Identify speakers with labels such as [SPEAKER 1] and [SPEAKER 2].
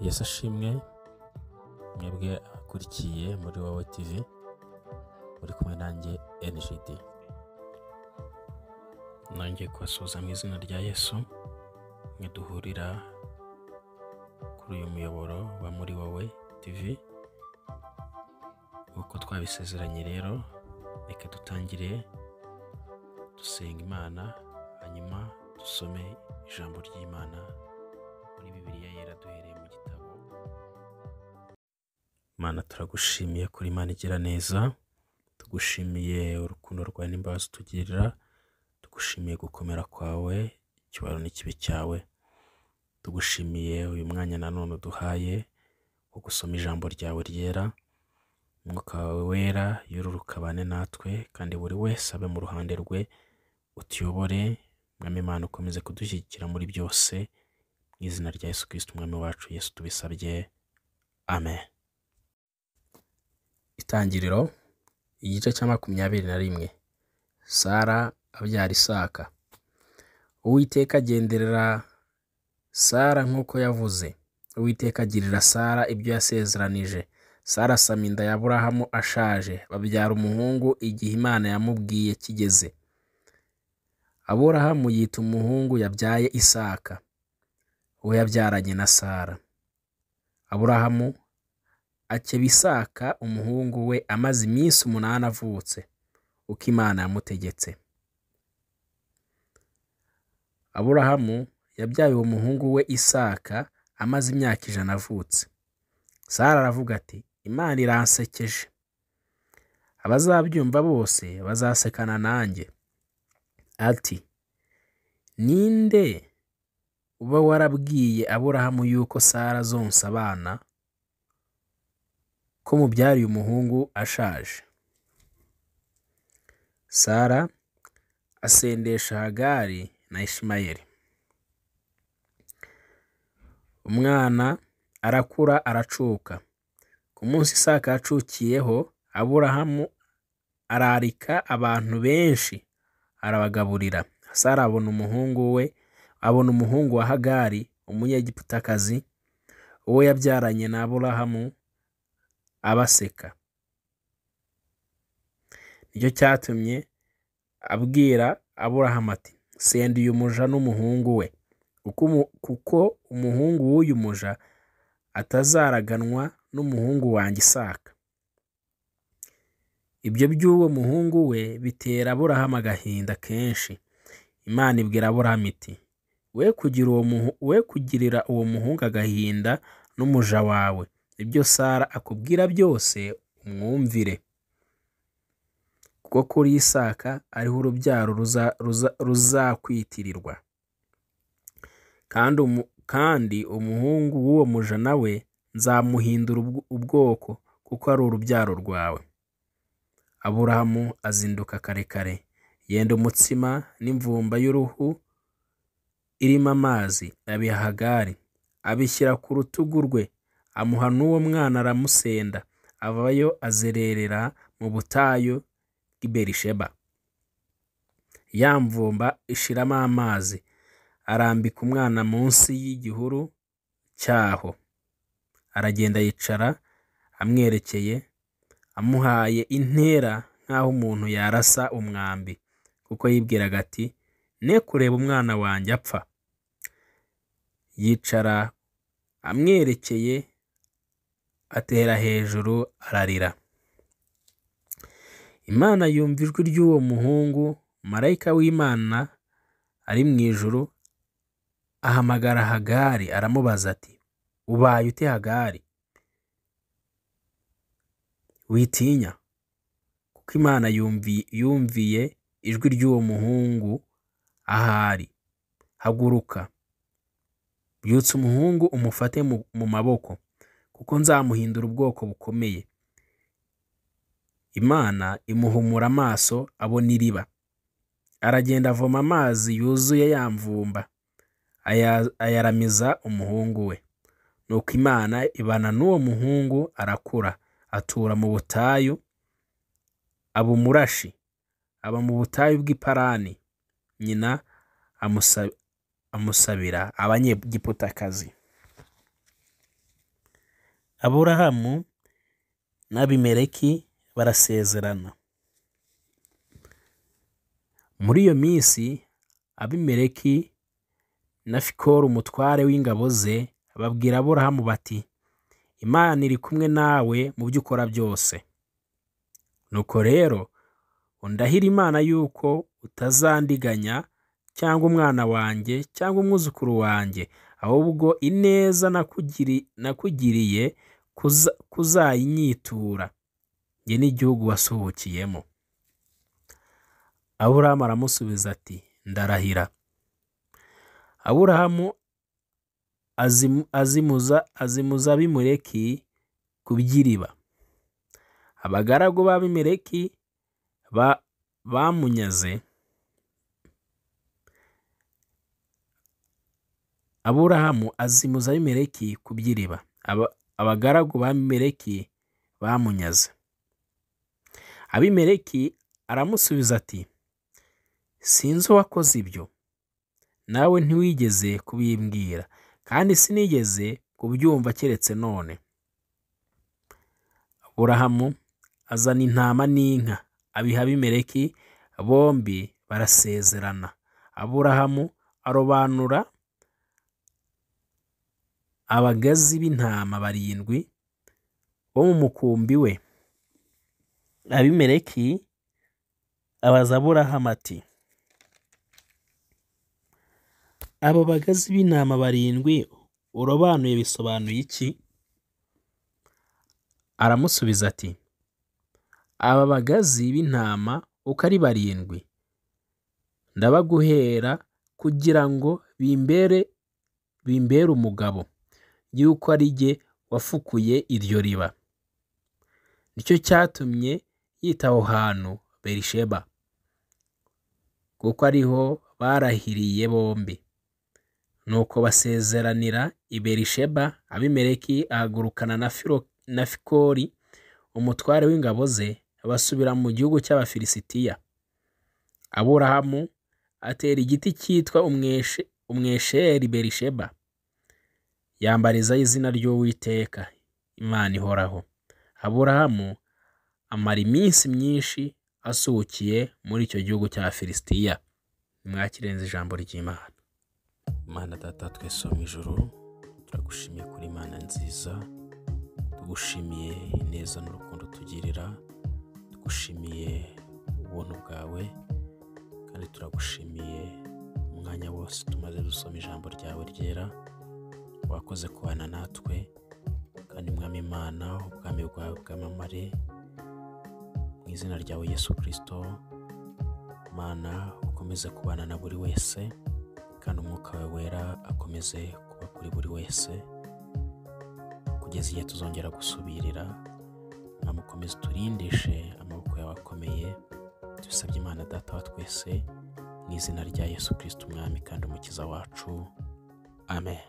[SPEAKER 1] Yesu ashimwe mwebwe akurikiye muri wowe TV muri kumwe nanjye NGD. Nanjye kubasuhuza mu izina rya Yesu duhurira kuri uyu muyoboro wa muri wowe TV. Uko twabisezeranye rero, reka dutangire dusenga Imana, hanyuma dusome ijambo ry'Imana muri Bibiliya yera duhereye mu gitabo. Mana, turagushimiye kuri Imana igira neza, tugushimiye urukundo rwawe n'imbabazi tugirira, tugushimiye gukomera kwawe, icyubahiro n'ikibi cyawe. Tugushimiye uyu mwanya nanone uduhaye wo gusoma ijambo ryawe ryera. Umwuka wawe wera yururuka bane natwe, kandi buri wese abe mu ruhande rwe, utuyobore. Mwami Imana, ukomeze kudushyigikira muri byose, mu izina rya Yesu Kristo umwami wacu. Yesu tubisabye, amen. Itangiriro igice cya 21. Sara abyara Isaka. Uwiteka agenderera Sara nk'uko yavuze. Uwiteka agirira Sara ibyo yasezeranije. Sara asama inda ya Aburahamu ashaje, babyara umuhungu igihe Imana yamubwiye kigeze. Aburahamu yita umuhungu yabyaye Isaka, uwo yabyaranye na Sara. Aburahamu akeba Isaka umuhungu we amaze iminsi 8 avutse, uko Imana yamutegetse. Aburahamu yabyaye uwo muhungu we Isaka amaze imyaka 100 avutse. Sara aravuga ati, Imana iransekeje, abazabyumva bose bazasekana nanjye. Ati, ninde uba warabwiye Aburahamu yuko Sara zonsa abana, ko mubyariye umuhungu ashaje? Sara asendesha Hagari na Ishimayeli. Umwana arakura aracuka. Ku munsi Isaka yacukiyeho, Aburahamu ararika abantu benshi arabagaburira. Sara abona umuhungu wa Hagari umunyegiputakazi, uwo yabyaranye na Aburahamu, abaseka. Nicyo cyatumye abwira Aburahamu ati, senda uyu muja n'umuhungu we, kuko umuhungu w'uyu muja atazaraganwa n'umuhungu wanjye Isaka. Ibyo by'uwo muhungu we bitera Aburahamu agahinda kenshi. Imana ibwira Aburahamu iti, we kugirira uwo muhungu agahinda n'umuja wawe. Ibyo Sara akubwira byose umwumvire, kuko kuri Isaka ariho urubyaro ruzakwitirirwa. Kandi umuhungu w'uwo muja nawe nzamuhindura ubwoko, kuko ari urubyaro rwawe. Aburahamu azinduka kare kare, yenda umutsima n'imvumba y'uruhu irimo amazi, abiha Hagari, abishyira ku rutugu rwe, amuha n'uwo mwana aramusenda. Avayo azererera mu butayu bw'i Berisheba. Ya mvumba ishiramo amazi, arambika umwana munsi y'igihuru cyaho. Aragenda yicara amwerekeye, amuhaye intera nk'aho umuntu yarasa umwambi, kuko yibwiraga ati, ne kureba umwana wanjye apfa. Yicara amwerekeye, atera hejuru ararira. Imana yumva ijwi ry'uwo muhungu. Marayika w'Imana ari mu ijuru ahamagara Hagari, aramubaza ati, ubaye ute Hagari? Witinya, kuko Imana yumviye ijwi ry'uwo muhungu ahari. Haguruka, byutsa umuhungu umufate mu maboko, kuko nzamuhindura ubwoko bukomeye. Imana imuhumura amaso, abona iriba. Aragenda avoma amazi yuzuye ya mvumba, ayaramiza umuhungu we. Nuko Imana ibana n'uwo muhungu, arakura, atura mu butayu, aba umurashi, aba mu butayu bw'i Parani. Nyina amusabira abanyegiputakazi. Aburahamu n'Abimeleki barasezerana. Muri iyo minsi Abimeleki na Fikoli umutware w'ingabo ze babwira Aburahamu bati, Imana iri kumwe nawe mu byo ukora byose. Nuko rero undahira Imana yuko utazandiganya cyangwa umwana wanjye cyangwa umwuzukuru wanjye, ahubwo ineza nakugiriye kuzayinyitura njye n'igihugu wasuhukiyemo. Aburahamu aramusubiza ati, ndarahira. Aburahamu azimuza Abimeleki ku by'iriba. Abagaragu b'Abimeleki bamunyaze. Aburahamu azimuza Abimeleki ku by'iriba. Abagaragu b'Abimeleki bamunyaze. Abimeleki aramusubiza ati, sinzi uwakoze ibyo, nawe ntiwigeze kubimbwira, kandi sinigeze kubyumva keretse none. Aburahamu azana intama n'inka abiha Abimeleki, bombi barasezerana. Aburahamu arobanura abagazi b'intama 7 bo mu mukumbi we. Abimeleki abaza Aburahamu ati, abo bagazi b'intama 7 urobanuye bisobanuye iki? Aramusubiza ati, aba bagazi b'intama uko ari 7 ndabaguhera kugira ngo bimbere umugabo, yuko ari jye wafukuye iryo riba. Nicyo cyatumye yita aho hantu Berisheba, kuko ariho barahiriye bombi. Nuko basezeranira i Berisheba. Abimeleki ahagurukana na Fikoli umutware w'ingabo ze, basubira mu gihugu cy'Abafilisitiya. Aburahamu atera igiti cyitwa umwesheri Berisheba, yambarizaho izina ry'Uwiteka Imana ihoraho. Aburahamu amara iminsi myinshi asuhukiye muri icyo gihugu cy'Abafilisitiya. Mwakirenze ijambo ry'Imana. Mana Data twese mu ijuru, turagushimiye kuri Imana nziza, tugushimiye ineza n'urukundo tugirira, tugushimiye ubuntu bwawe, kandi turagushimiye umwanya wose tumaze dusoma ijambo ryawe ryera. Wakoze kubana natwe, kandi Mwami Imana ubwami bwawe bwamamare mu izina ryawe Yesu Kristo. Mana ukomeze kubana na buri wese, kandi umwuka wawe wera akomeze kuba kuri buri wese kugeza igihe tuzongera gusubirira. Mwami ukomeze turindishe amaboko yawe akomeye, tubisabye Imana Data wa twese mu izina rya Yesu Kristo Umwami kandi Umukiza wacu. Amen.